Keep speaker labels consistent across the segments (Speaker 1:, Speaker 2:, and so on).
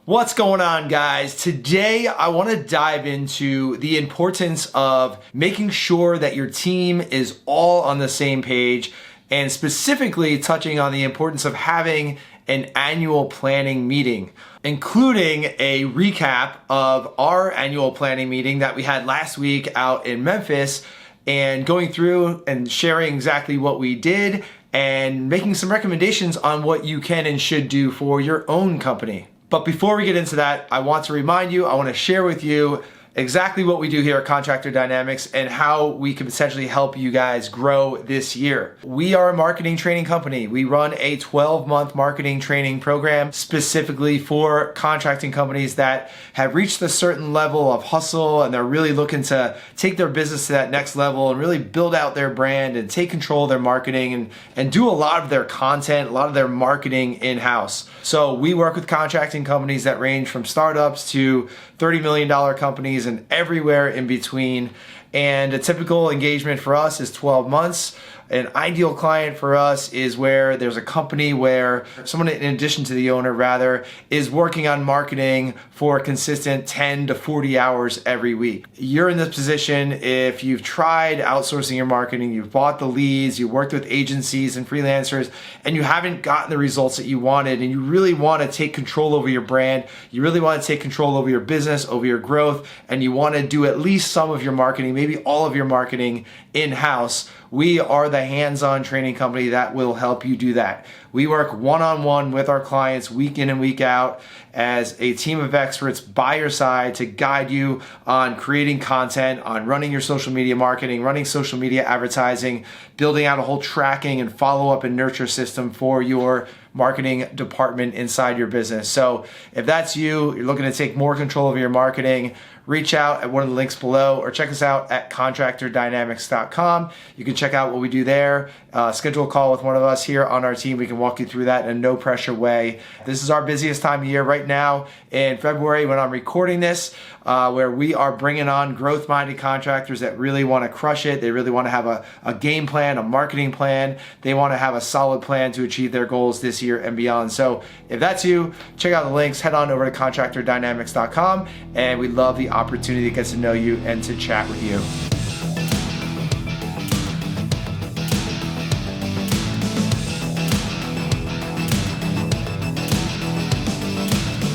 Speaker 1: What's going on, guys? Today I want to dive into the importance of making sure that your team is all on the same page, and specifically touching on the importance of having an annual planning meeting, including a recap of our annual planning meeting that we had last week out in Memphis, and going through and sharing exactly what we did and making some recommendations on what you can and should do for your own company. But before we get into that, I want to remind you, I want to share with you exactly what we do here at Contractor Dynamics and how we can potentially help you guys grow this year. We are a marketing training company. We run a 12-month marketing training program specifically for contracting companies that have reached a certain level of hustle and they're really looking to take their business to that next level and really build out their brand and take control of their marketing and do a lot of their content, a lot of their marketing in-house. So we work with contracting companies that range from startups to $30 million companies and everywhere in between. And a typical engagement for us is 12 months. An ideal client for us is where there's a company where someone, in addition to the owner rather, is working on marketing for a consistent 10 to 40 hours every week. You're in this position if you've tried outsourcing your marketing, you've bought the leads, you worked with agencies and freelancers, and you haven't gotten the results that you wanted, and you really want to take control over your brand, you really want to take control over your business, over your growth, and you want to do at least some of your marketing, maybe all of your marketing in-house. We are the hands-on training company that will help you do that. We work one-on-one with our clients week in and week out as a team of experts by your side to guide you on creating content, on running your social media marketing, running social media advertising, building out a whole tracking and follow-up and nurture system for your marketing department inside your business. So if that's you, you're looking to take more control of your marketing, reach out at one of the links below or check us out at contractordynamics.com. You can check out what we do there. Schedule a call with one of us here on our team. We can walk you through that in a no pressure way. This is our busiest time of year right now in February when I'm recording this, where we are bringing on growth-minded contractors that really want to crush it. They really want to have a game plan, a marketing plan. They want to have a solid plan to achieve their goals this year and beyond. So if that's you, check out the links, head on over to contractordynamics.com, and we'd love the opportunity to get to know you and to chat with you.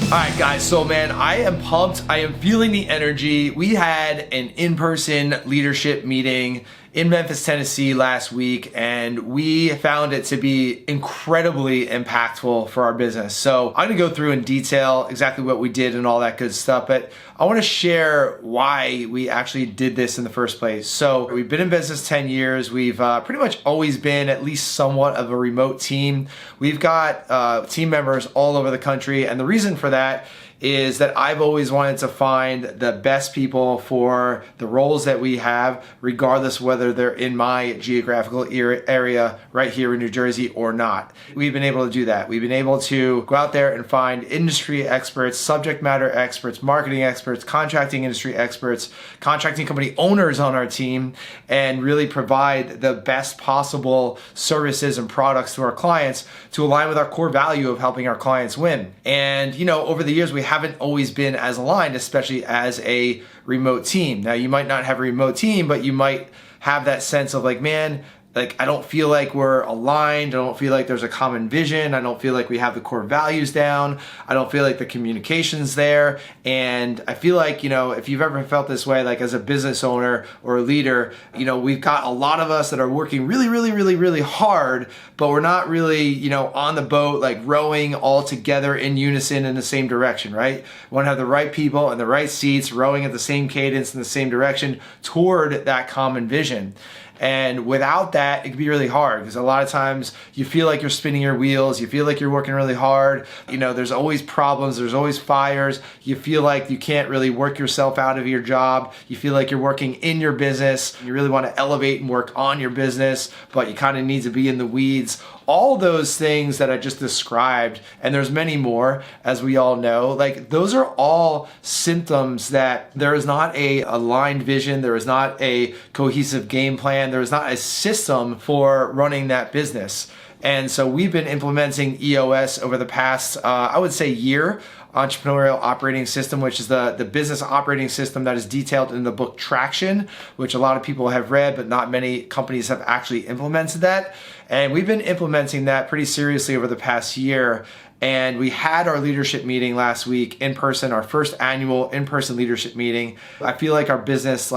Speaker 1: All right, guys, so man, I am pumped. I am feeling the energy. We had an in-person leadership meeting in Memphis, Tennessee last week, and we found it to be incredibly impactful for our business. So I'm gonna go through in detail exactly what we did and all that good stuff, but I wanna share why we actually did this in the first place. So we've been in business 10 years. We've pretty much always been at least somewhat of a remote team. We've got team members all over the country, and the reason for that is that I've always wanted to find the best people for the roles that we have, regardless whether they're in my geographical area right here in New Jersey or not. We've been able to do that. We've been able to go out there and find industry experts, subject matter experts, marketing experts, contracting industry experts, contracting company owners on our team, and really provide the best possible services and products to our clients to align with our core value of helping our clients win. And over the years, we haven't always been as aligned, especially as a remote team. Now, you might not have a remote team, but you might have that sense of like, man, like I don't feel like we're aligned. I don't feel like there's a common vision. I don't feel like we have the core values down. I don't feel like the communication's there. And I feel like, if you've ever felt this way, like as a business owner or a leader, we've got a lot of us that are working really, really, really, really hard, but we're not really, on the boat, like rowing all together in unison in the same direction, right? We want to have the right people in the right seats, rowing at the same cadence in the same direction toward that common vision. And without that, it can be really hard because a lot of times you feel like you're spinning your wheels. You feel like you're working really hard. There's always problems. There's always fires. You feel like you can't really work yourself out of your job. You feel like you're working in your business. You really want to elevate and work on your business, but you kind of need to be in the weeds. All those things that I just described, and there's many more, as we all know, like those are all symptoms that there is not a aligned vision, there is not a cohesive game plan, there is not a system for running that business. And so we've been implementing EOS over the past, I would say, year entrepreneurial operating system, which is the business operating system that is detailed in the book Traction, which a lot of people have read, but not many companies have actually implemented that. And we've been implementing that pretty seriously over the past year. And we had our leadership meeting last week in person, our first annual in-person leadership meeting. I feel like our business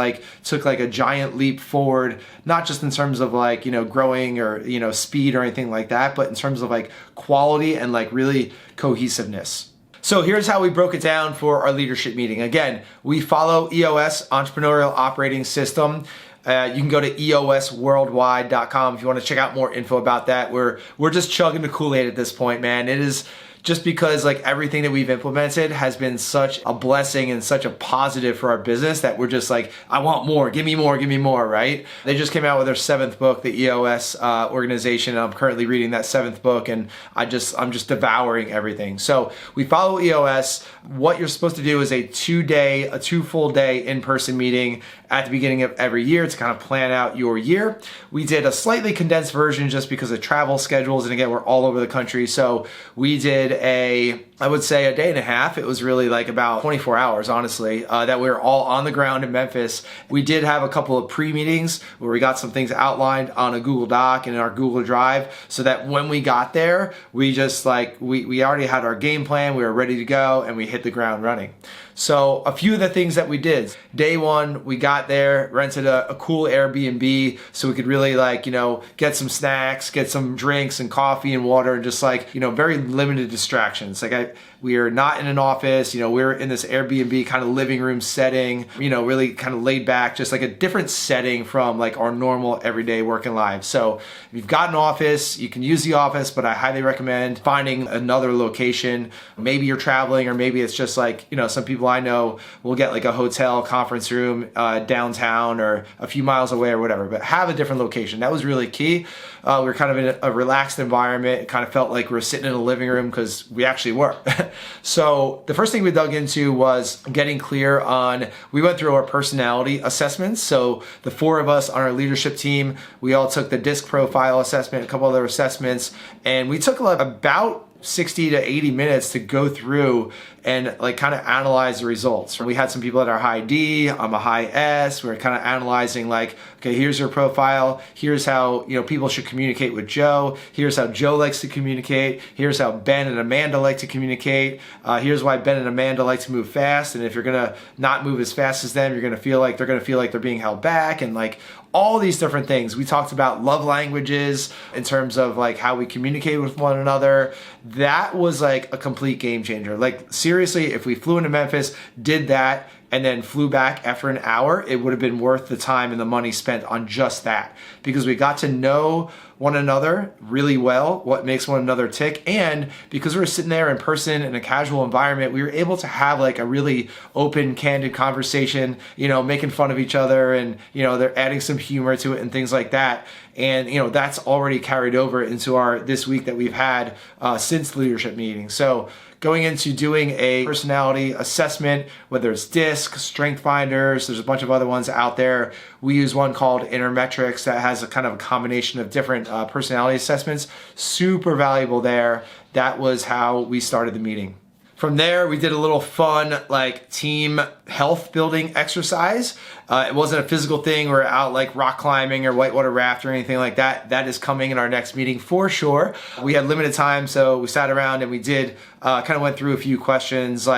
Speaker 1: took a giant leap forward, not just in terms of growing or speed or anything like that, but in terms of quality and really cohesiveness. So here's how we broke it down for our leadership meeting. Again, we follow EOS, Entrepreneurial Operating System. You can go to eosworldwide.com if you want to check out more info about that. We're just chugging the Kool-Aid at this point, man. It is just because everything that we've implemented has been such a blessing and such a positive for our business that we're just I want more, give me more, right? They just came out with their 7th book, the EOS organization, and I'm currently reading that 7th book, and I'm just devouring everything. So we follow EOS. What you're supposed to do is a 2 full day in-person meeting at the beginning of every year to kind of plan out your year. We did a slightly condensed version just because of travel schedules, and again, we're all over the country. So we did I would say a day and a half. It was really about 24 hours, honestly, that we were all on the ground in Memphis. We did have a couple of pre-meetings where we got some things outlined on a Google Doc and in our Google Drive so that when we got there, we just we already had our game plan, we were ready to go, and we hit the ground running. So a few of the things that we did. Day 1, we got there, rented a cool Airbnb so we could really get some snacks, get some drinks and coffee and water, and just very limited distractions. We are not in an office, we're in this Airbnb kind of living room setting, really kind of laid back, just a different setting from our normal everyday working lives. So if you've got an office, you can use the office, but I highly recommend finding another location. Maybe you're traveling, or maybe it's just some people I know will get a hotel conference room downtown or a few miles away or whatever, but have a different location. That was really key. We were kind of in a relaxed environment. It kind of felt like we were sitting in a living room because we actually were. So the first thing we dug into was getting clear on, we went through our personality assessments. So the 4 of us on our leadership team, we all took the DISC profile assessment, a couple other assessments, and we took about 60 to 80 minutes to go through and kind of analyze the results. We had some people that are high D, I'm a high S. We were kind of analyzing okay, here's your profile. Here's how people should communicate with Joe. Here's how Joe likes to communicate. Here's how Ben and Amanda like to communicate. Here's why Ben and Amanda like to move fast. And if you're gonna not move as fast as them, you're gonna feel like they're being held back, and all these different things. We talked about love languages in terms of how we communicate with one another. That was a complete game changer. Seriously, if we flew into Memphis, did that, and then flew back after an hour, it would have been worth the time and the money spent on just that, because we got to know one another really well, what makes one another tick, and because we were sitting there in person in a casual environment, we were able to have a really open, candid conversation, making fun of each other, and they're adding some humor to it and things like that. And that's already carried over into this week that we've had since the leadership meeting. So going into doing a personality assessment, whether it's DISC, Strength Finders, there's a bunch of other ones out there. We use one called Intermetrics that has a kind of a combination of different personality assessments. Super valuable there. That was how we started the meeting. From there, we did a little fun team health building exercise. It wasn't a physical thing. We're out rock climbing or whitewater raft or anything like that. That is coming in our next meeting for sure. We had limited time, so we sat around and we did kind of went through a few questions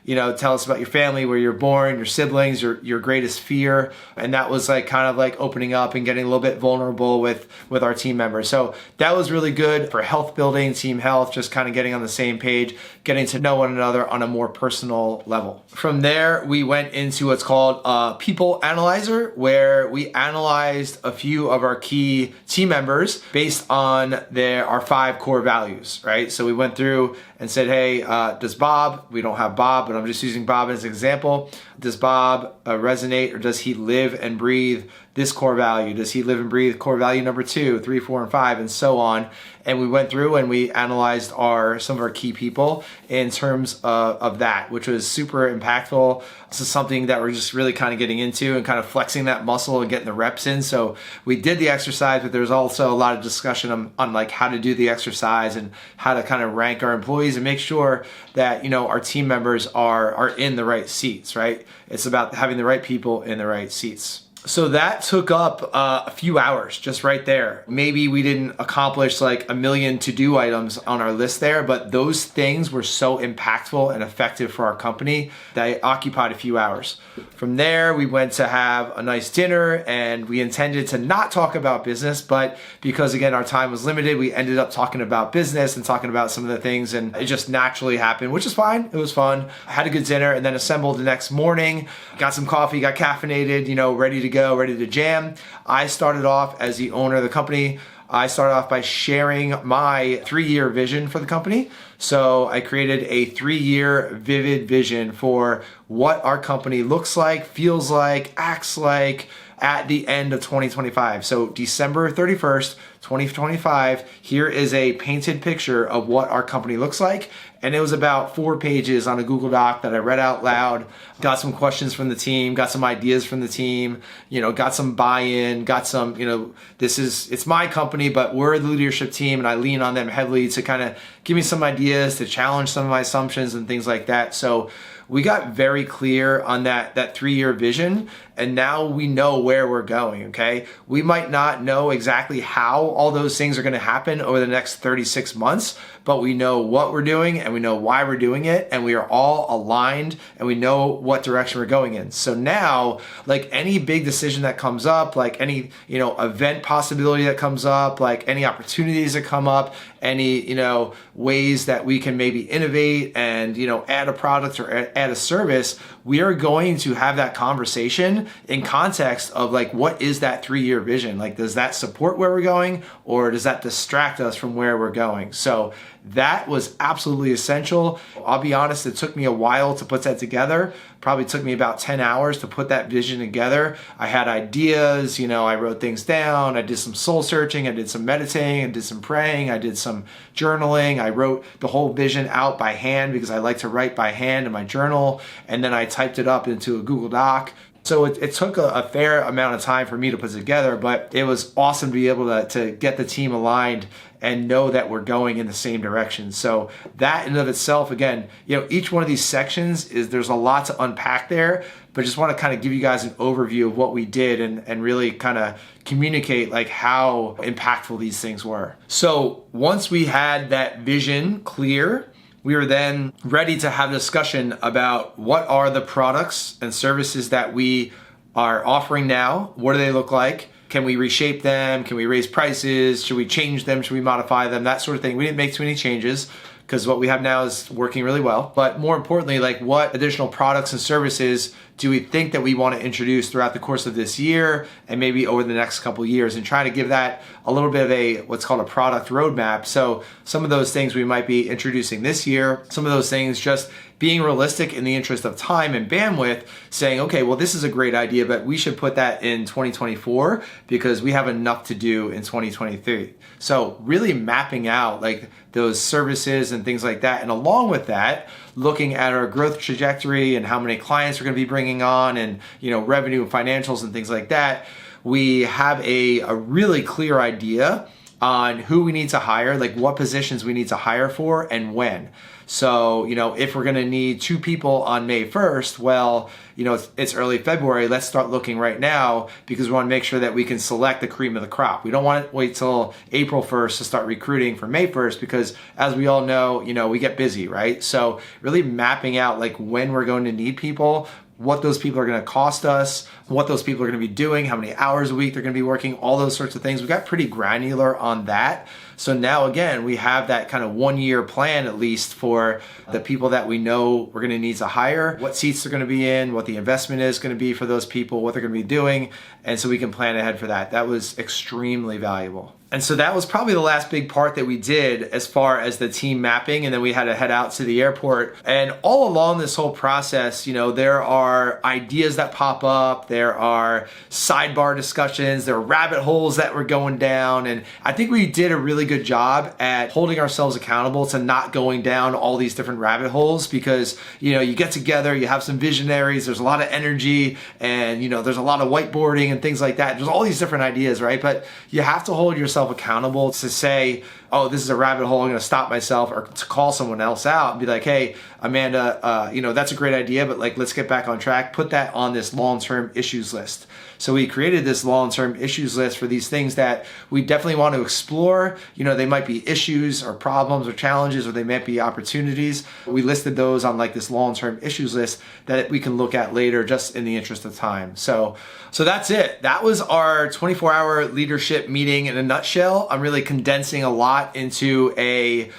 Speaker 1: tell us about your family, where you're born, your siblings, your greatest fear. And that was kind of opening up and getting a little bit vulnerable with our team members. So that was really good for health building, team health, just kind of getting on the same page, getting to know one another on a more personal level. From there, we went into what's called a people analyzer, where we analyzed a few of our key team members based on our 5 core values, right? So we went through and said, hey, does Bob, we don't have Bob, but I'm just using Bob as an example, does Bob resonate, or does he live and breathe this core value? Does he live and breathe core value number 2, 3, 4, and 5, and so on? And we went through and we analyzed some of our key people in terms of that, which was super impactful. This is something that we're just really kind of getting into and kind of flexing that muscle and getting the reps in. So we did the exercise, but there's also a lot of discussion on like how to do the exercise and how to kind of rank our employees and make sure that, you know, our team members are in the right seats, right? It's about having the right people in the right seats. So that took up a few hours just right there. Maybe we didn't accomplish like a million to-do items on our list there, but those things were so impactful and effective for our company that it occupied a few hours. From there, we went to have a nice dinner and we intended to not talk about business, but because again, our time was limited, we ended up talking about business and talking about some of the things, and it just naturally happened, which is fine. It was fun. I had a good dinner and then assembled the next morning, got some coffee, got caffeinated, you know, ready to go, ready to jam. I started off as the owner of the company. I started off by sharing my 3-year vision for the company. So I created a 3-year vivid vision for what our company looks like, feels like, acts like at the end of 2025. So December 31st, 2025, here is a painted picture of what our company looks like. And it was about 4 pages on a Google Doc that I read out loud, got some questions from the team, got some ideas from the team, you know, got some buy-in, got some, you know, it's my company, but we're the leadership team and I lean on them heavily to kind of give me some ideas, to challenge some of my assumptions and things like that. So we got very clear on that 3-year vision, and now we know where we're going, okay? We might not know exactly how all those things are gonna happen over the next 36 months, but we know what we're doing and we know why we're doing it, and we are all aligned and we know what direction we're going in. So now, like any big decision that comes up, like any, you know, event possibility that comes up, like any opportunities that come up, any, you know, ways that we can maybe innovate and, you know, add a product or add a service, we are going to have that conversation in context of like, what is that 3-year vision? Like, does that support where we're going or does that distract us from where we're going? So that was absolutely essential. I'll be honest, it took me a while to put that together. Probably took me about 10 hours to put that vision together. I had ideas, you know, I wrote things down. I did some soul searching. I did some meditating. I did some praying. I did some journaling. I wrote the whole vision out by hand because I like to write by hand in my journal. And then I typed it up into a Google Doc. So it took a fair amount of time for me to put it together, but it was awesome to be able to get the team aligned and know that we're going in the same direction. So that in and of itself, again, you know, each one of these sections there's a lot to unpack there, but just want to kind of give you guys an overview of what we did and really kind of communicate like how impactful these things were. So once we had that vision clear, we were then ready to have a discussion about what are the products and services that we are offering now. What do they look like? Can we reshape them? Can we raise prices? Should we change them? Should we modify them? That sort of thing. We didn't make too many changes because what we have now is working really well. But more importantly, like what additional products and services do we think that we want to introduce throughout the course of this year and maybe over the next couple of years, and try to give that a little bit of what's called a product roadmap. So some of those things we might be introducing this year, some of those things just being realistic in the interest of time and bandwidth, saying, okay, well, this is a great idea, but we should put that in 2024 because we have enough to do in 2023. So really mapping out like those services and things like that. And along with that, looking at our growth trajectory and how many clients we're going to be bringing on and, you know, revenue and financials and things like that, we have a really clear idea on who we need to hire, like what positions we need to hire for and when. So, you know, if we're going to need 2 people on May 1st, well, you know, it's early February. Let's start looking right now because we want to make sure that we can select the cream of the crop. We don't want to wait till April 1st to start recruiting for May 1st because as we all know, you know, we get busy, right? So really mapping out like when we're going to need people, what those people are going to cost us, what those people are going to be doing, how many hours a week they're going to be working, all those sorts of things. We got pretty granular on that. So now again, we have that kind of 1-year plan at least for the people that we know we're going to need to hire, what seats they're going to be in, what the investment is going to be for those people, what they're going to be doing. And so we can plan ahead for that. That was extremely valuable. And so that was probably the last big part that we did as far as the team mapping, and then we had to head out to the airport. And all along this whole process, you know, there are ideas that pop up, there are sidebar discussions, there are rabbit holes that were going down, and I think we did a really good job at holding ourselves accountable to not going down all these different rabbit holes, because, you know, you get together, you have some visionaries, there's a lot of energy, and, you know, there's a lot of whiteboarding and things like that. There's all these different ideas, right? But you have to hold yourself accountable to say, oh, this is a rabbit hole, I'm going to stop myself, or to call someone else out and be like, hey, Amanda, you know, that's a great idea, but like, let's get back on track. Put that on this long-term issues list. So we created this long-term issues list for these things that we definitely want to explore. You know, they might be issues or problems or challenges, or they might be opportunities. We listed those on like this long-term issues list that we can look at later, just in the interest of time. So that's it. That was our 24-hour leadership meeting in a nutshell. I'm really condensing a lot into a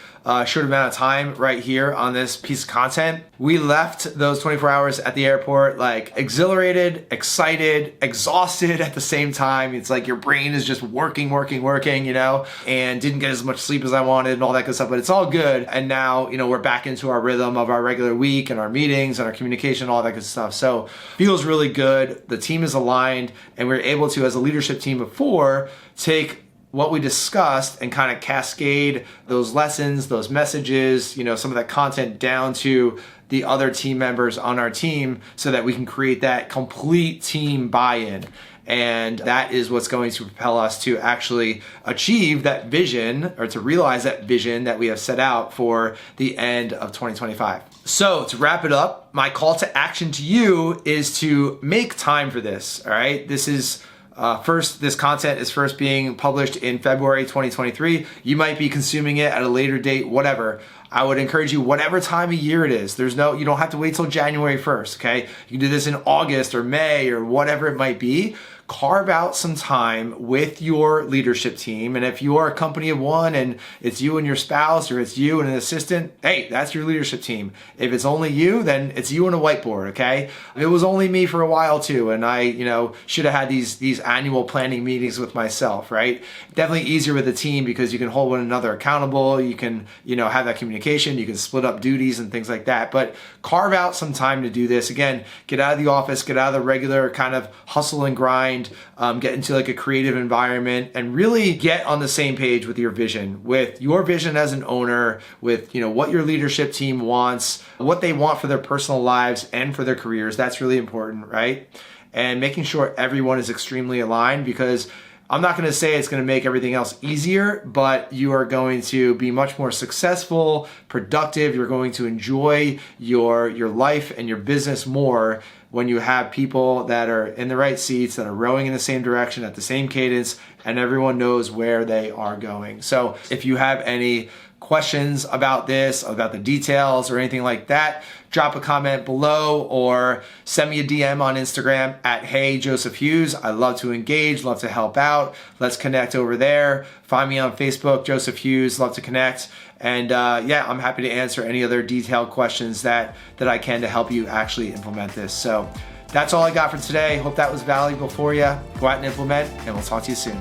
Speaker 1: short amount of time right here on this piece of content. We left those 24 hours at the airport like exhilarated, excited, exhausted at the same time. It's like your brain is just working, you know, and didn't get as much sleep as I wanted and all that good stuff, but it's all good. And now, you know, we're back into our rhythm of our regular week and our meetings and our communication, all that good stuff. So feels really good. The team is aligned, and we're able to, as a leadership team of 4, take what we discussed and kind of cascade those lessons, those messages, you know, some of that content down to the other team members on our team, so that we can create that complete team buy-in. And that is what's going to propel us to actually achieve that vision, or to realize that vision that we have set out for the end of 2025. So to wrap it up, my call to action to you is to make time for this, all right? This is this content is first being published in February 2023. You might be consuming it at a later date, whatever. I would encourage you, whatever time of year it is, you don't have to wait till January 1st, okay? You can do this in August or May or whatever it might be. Carve out some time with your leadership team. And if you are a company of 1 and it's you and your spouse, or it's you and an assistant, hey, that's your leadership team. If it's only you, then it's you and a whiteboard, okay? It was only me for a while too, and I, you know, should have had these annual planning meetings with myself, right? Definitely easier with a team, because you can hold one another accountable, you can, you know, have that communication, you can split up duties and things like that. But carve out some time to do this. Again, get out of the office, get out of the regular kind of hustle and grind, get into like a creative environment, and really get on the same page with your vision as an owner, with, you know, what your leadership team wants, what they want for their personal lives and for their careers. That's really important, right? And making sure everyone is extremely aligned, because I'm not going to say it's going to make everything else easier, but you are going to be much more successful, productive. You're going to enjoy your life and your business more when you have people that are in the right seats, that are rowing in the same direction at the same cadence, and everyone knows where they are going. So if you have any questions about this, about the details or anything like that, drop a comment below or send me a DM on Instagram at HeyJosephHughes. I love to engage, love to help out. Let's connect over there. Find me on Facebook, Joseph Hughes, love to connect. And yeah, I'm happy to answer any other detailed questions that I can to help you actually implement this. So that's all I got for today. Hope that was valuable for you. Go out and implement, and we'll talk to you soon.